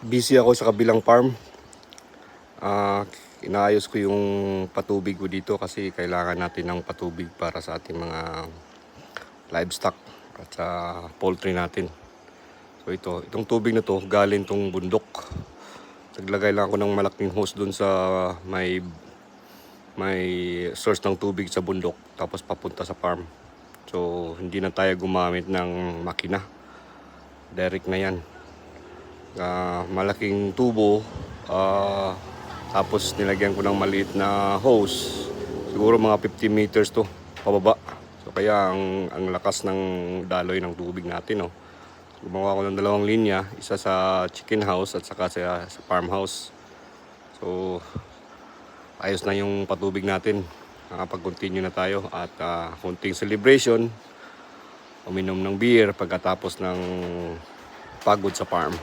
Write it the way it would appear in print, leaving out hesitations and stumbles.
Busy ako sa kabilang farm. Inaayos ko yung patubig ko dito kasi kailangan natin ng patubig para sa ating mga livestock at sa poultry natin. So itong tubig na to galing tong bundok. Naglagay lang ako ng malaking hose dun sa may source ng tubig sa bundok tapos papunta sa farm. So hindi na tayo gumamit ng makina. Direct na yan. Malaking tubo, tapos nilagyan ko ng maliit na hose, siguro mga 50 meters to pababa. So kaya ang lakas ng daloy ng tubig natin, no? Gumawa ko ng dalawang linya, isa sa chicken house at saka sa farmhouse. So ayos na yung patubig natin. Nakapag-continue na tayo at konting celebration, uminom ng beer pagkatapos ng pagod sa farm.